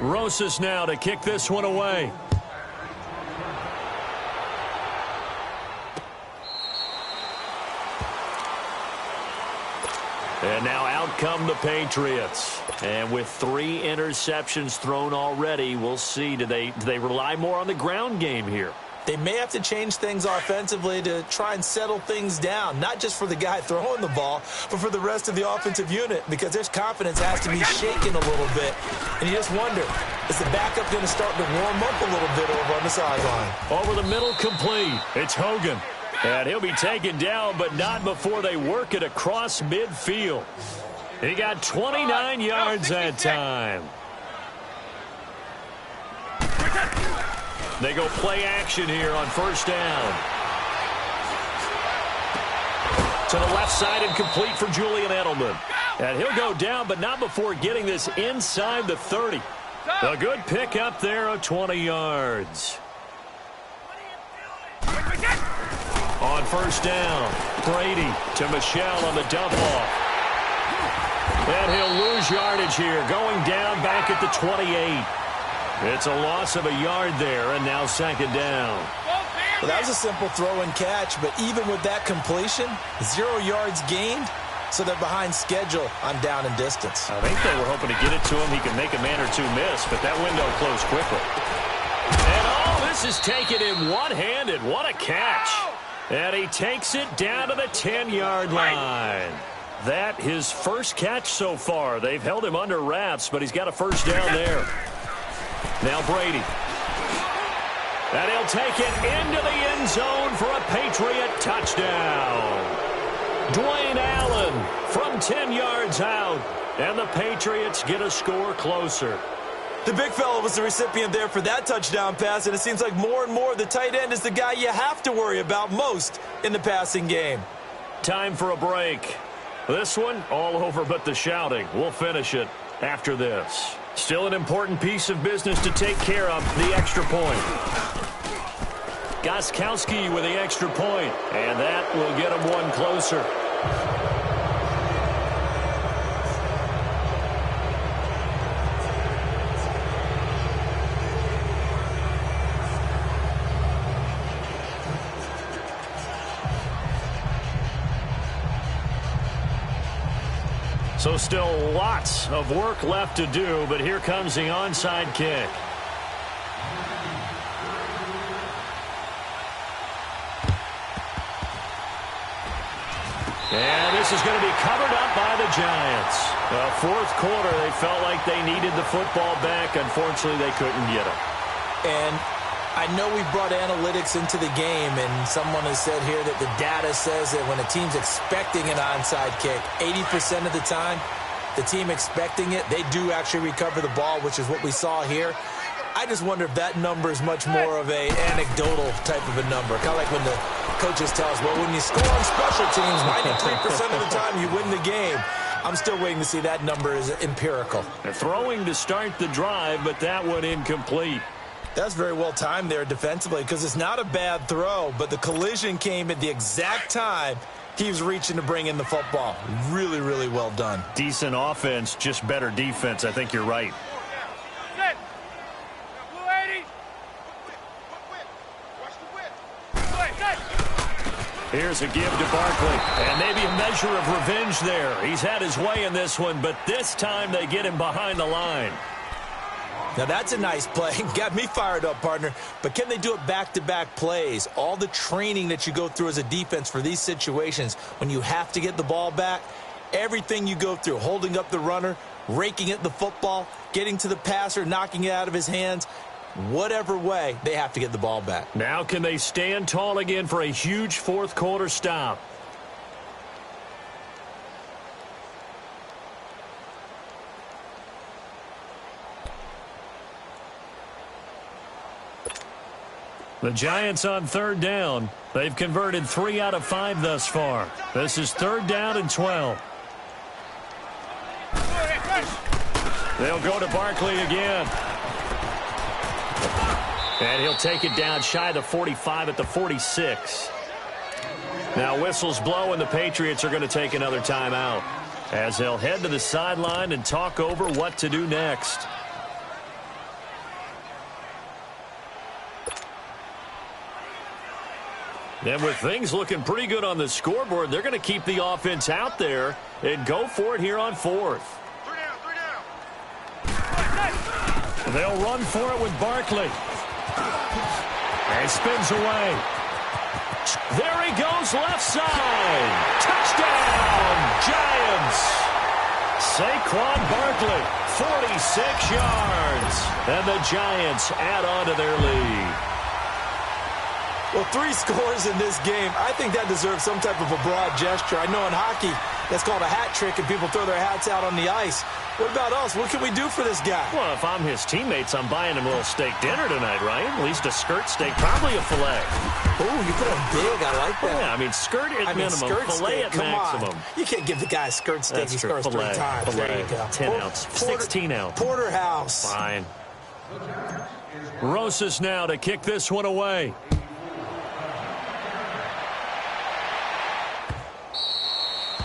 Rosas now to kick this one away. And now out come the Patriots. And with 3 interceptions thrown already, we'll see. Do they rely more on the ground game here? They may have to change things offensively to try and settle things down, not just for the guy throwing the ball, but for the rest of the offensive unit, because their confidence has to be shaken a little bit. And you just wonder, is the backup going to start to warm up a little bit over on the sideline? Over the middle, complete. It's Hogan. And he'll be taken down, but not before they work it across midfield. He got 29 yards that time. They go play action here on first down. To the left side and complete for Julian Edelman. And he'll go down, but not before getting this inside the 30. A good pick up there of 20 yards. On first down, Brady to Michelle on the dump off. And he'll lose yardage here, going down back at the 28. It's a loss of a yard there, and now second down. Well, that was a simple throw and catch, but even with that completion, 0 yards gained, so they're behind schedule on down and distance. I think they were hoping to get it to him. He could make a man or two miss, but that window closed quickly. And this is taken in one-handed. What a catch. And he takes it down to the 10-yard line. That his first catch so far. They've held him under wraps, but he's got a first down there. Now Brady. And he'll take it into the end zone for a Patriot touchdown. Dwayne Allen from 10 yards out. And the Patriots get a score closer. The big fella was the recipient there for that touchdown pass, and it seems like more and more the tight end is the guy you have to worry about most in the passing game. Time for a break. This one, all over but the shouting. We'll finish it after this. Still an important piece of business to take care of, the extra point. Gostkowski with the extra point, and that will get him one closer. So still lots of work left to do, but here comes the onside kick. And this is going to be covered up by the Giants. Fourth quarter, they felt like they needed the football back. Unfortunately, they couldn't get it. And I know we brought analytics into the game, and someone has said here that the data says that when a team's expecting an onside kick, 80% of the time, the team expecting it, they do actually recover the ball, which is what we saw here. I just wonder if that number is much more of an anecdotal type of a number. Kind of like when the coaches tell us, well, when you score on special teams, 93% of the time you win the game. I'm still waiting to see that number is empirical. They're throwing to start the drive, but that one incomplete. That's very well timed there defensively, because it's not a bad throw, but the collision came at the exact time he was reaching to bring in the football. Really, really well done. Decent offense, just better defense. I think you're right. Here's a give to Barkley, and maybe a measure of revenge there. He's had his way in this one, but this time they get him behind the line. Now, that's a nice play. Got me fired up, partner. But can they do it back-to-back plays? All the training that you go through as a defense for these situations, when you have to get the ball back, everything you go through, holding up the runner, raking at the football, getting to the passer, knocking it out of his hands, whatever way, they have to get the ball back. Now can they stand tall again for a huge fourth quarter stop? The Giants on third down. They've converted 3 out of 5 thus far. This is third down and 12. They'll go to Barkley again. And he'll take it down shy of the 45 at the 46. Now whistles blow, and the Patriots are going to take another timeout. as they'll head to the sideline and talk over what to do next. And with things looking pretty good on the scoreboard, they're going to keep the offense out there and go for it here on fourth. They'll run for it with Barkley. And spins away. There he goes, left side. Touchdown, Giants. Saquon Barkley, 46 yards. And the Giants add on to their lead. Well, 3 scores in this game. I think that deserves some type of a broad gesture. I know in hockey, that's called a hat trick, and people throw their hats out on the ice. What about us? What can we do for this guy? Well, if I'm his teammates, I'm buying him a little steak dinner tonight, right? At least a skirt steak, probably a filet. Oh, you're going big. I like that. Yeah, I mean, skirt at minimum, filet at maximum. You can't give the guy a skirt steak. He scores 3 times. Filet. There you go. 10 ounce, 16 ounce. Porterhouse. Fine. Rosas now to kick this one away.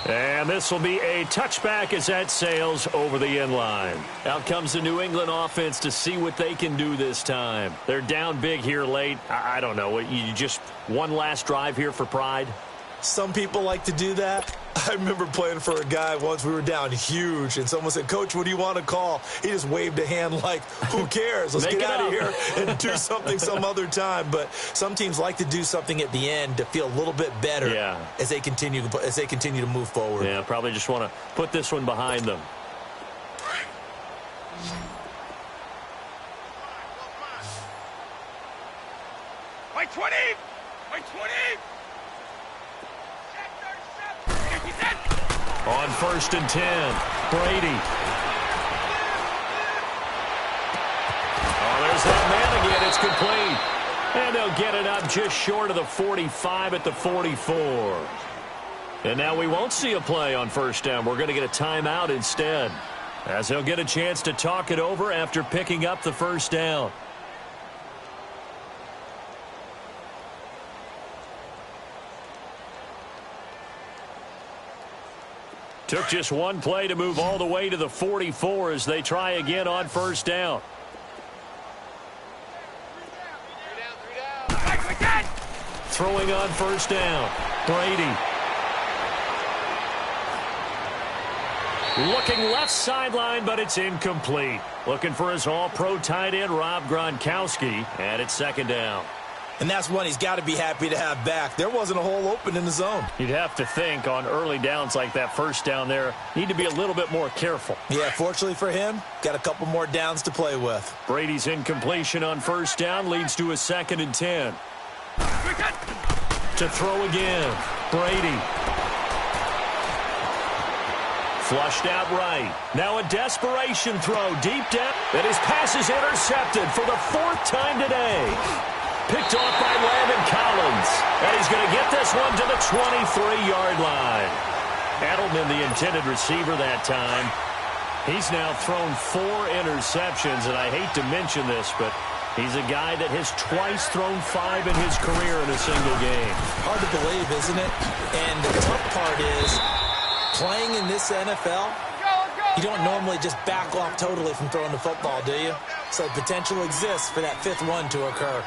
And this will be a touchback as that sails over the end line. Out comes the New England offense to see what they can do this time. They're down big here late. I don't know. You just one last drive here for pride? Some people like to do that. I remember playing for a guy once. We were down huge, and someone said, "Coach, what do you want to call?" He just waved a hand like, who cares? Let's get out of here and do something some other time. But some teams like to do something at the end to feel a little bit better as they continue to move forward. Yeah, probably just want to put this one behind them. By 20! By 20! On 1st and 10, Brady. Oh, there's that man again. It's complete. And they'll get it up just short of the 45 at the 44. And now we won't see a play on 1st down. We're going to get a timeout instead, as they'll get a chance to talk it over after picking up the 1st down. Took just one play to move all the way to the 44 as they try again on 1st down. Throwing on 1st down, Brady. Looking left sideline, but it's incomplete. Looking for his all-pro tight end, Rob Gronkowski, and it's 2nd down. And that's one he's got to be happy to have back. There wasn't a hole open in the zone. You'd have to think on early downs like that 1st down there, need to be a little bit more careful. Yeah, fortunately for him, got a couple more downs to play with. Brady's incompletion on 1st down leads to a 2nd and 10. To throw again, Brady. Flushed out right. Now a desperation throw deep down. And his pass is intercepted for the 4th time today. Picked off by Landon Collins. And he's going to get this one to the 23-yard line. Edelman, the intended receiver that time. He's now thrown 4 interceptions, and I hate to mention this, but he's a guy that has twice thrown 5 in his career in a single game. Hard to believe, isn't it? And the tough part is, playing in this NFL, you don't normally just back off totally from throwing the football, do you? So potential exists for that 5th one to occur.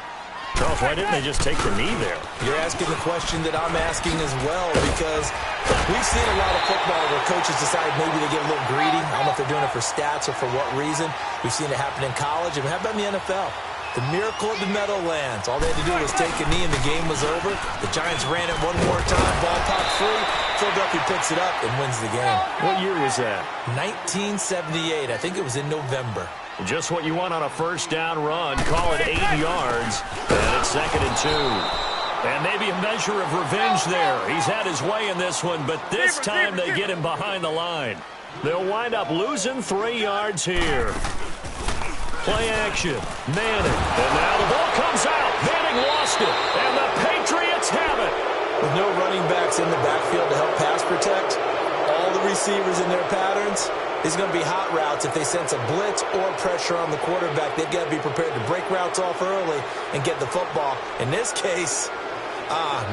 Charles, why didn't they just take the knee there? You're asking the question that I'm asking as well, because we've seen a lot of football where coaches decide maybe they get a little greedy. I don't know if they're doing it for stats or for what reason. We've seen it happen in college, and how about in the NFL? The miracle of the Meadowlands. All they had to do was take a knee, and the game was over. The Giants ran it one more time. Ball popped free. Philadelphia picks it up and wins the game. What year was that? 1978. I think it was in November. Just what you want on a 1st down run. Call it 8 yards. And it's 2nd and 2. And maybe a measure of revenge there. He's had his way in this one, but this time they get him behind the line. They'll wind up losing 3 yards here. Play action. Manning. And now the ball comes out. Manning lost it. And the Patriots have it. With no running backs in the backfield to help pass protect, all the receivers in their patterns, it's going to be hot routes. If they sense a blitz or pressure on the quarterback, they've got to be prepared to break routes off early and get the football. In this case,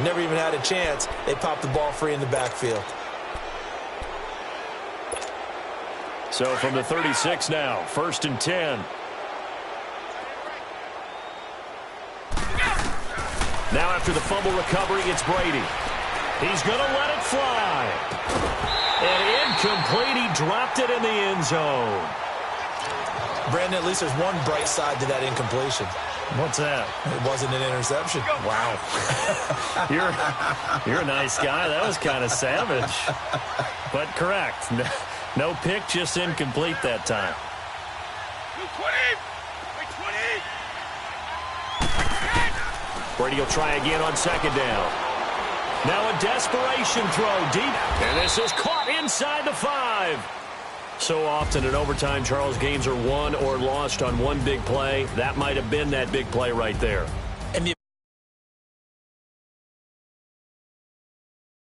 never even had a chance. They popped the ball free in the backfield. So from the 36 now, 1st and 10. Now after the fumble recovery, it's Brady. He's going to let it fly. And incomplete. He dropped it in the end zone. Brandon, at least there's one bright side to that incompletion. What's that? It wasn't an interception. Wow. You're a nice guy. That was kind of savage. But correct. No pick, just incomplete that time. 20. Brady will try again on 2nd down. Now a desperation throw deep. And this is caught inside the 5. So often in overtime, Charles, games are won or lost on one big play. That might have been that big play right there.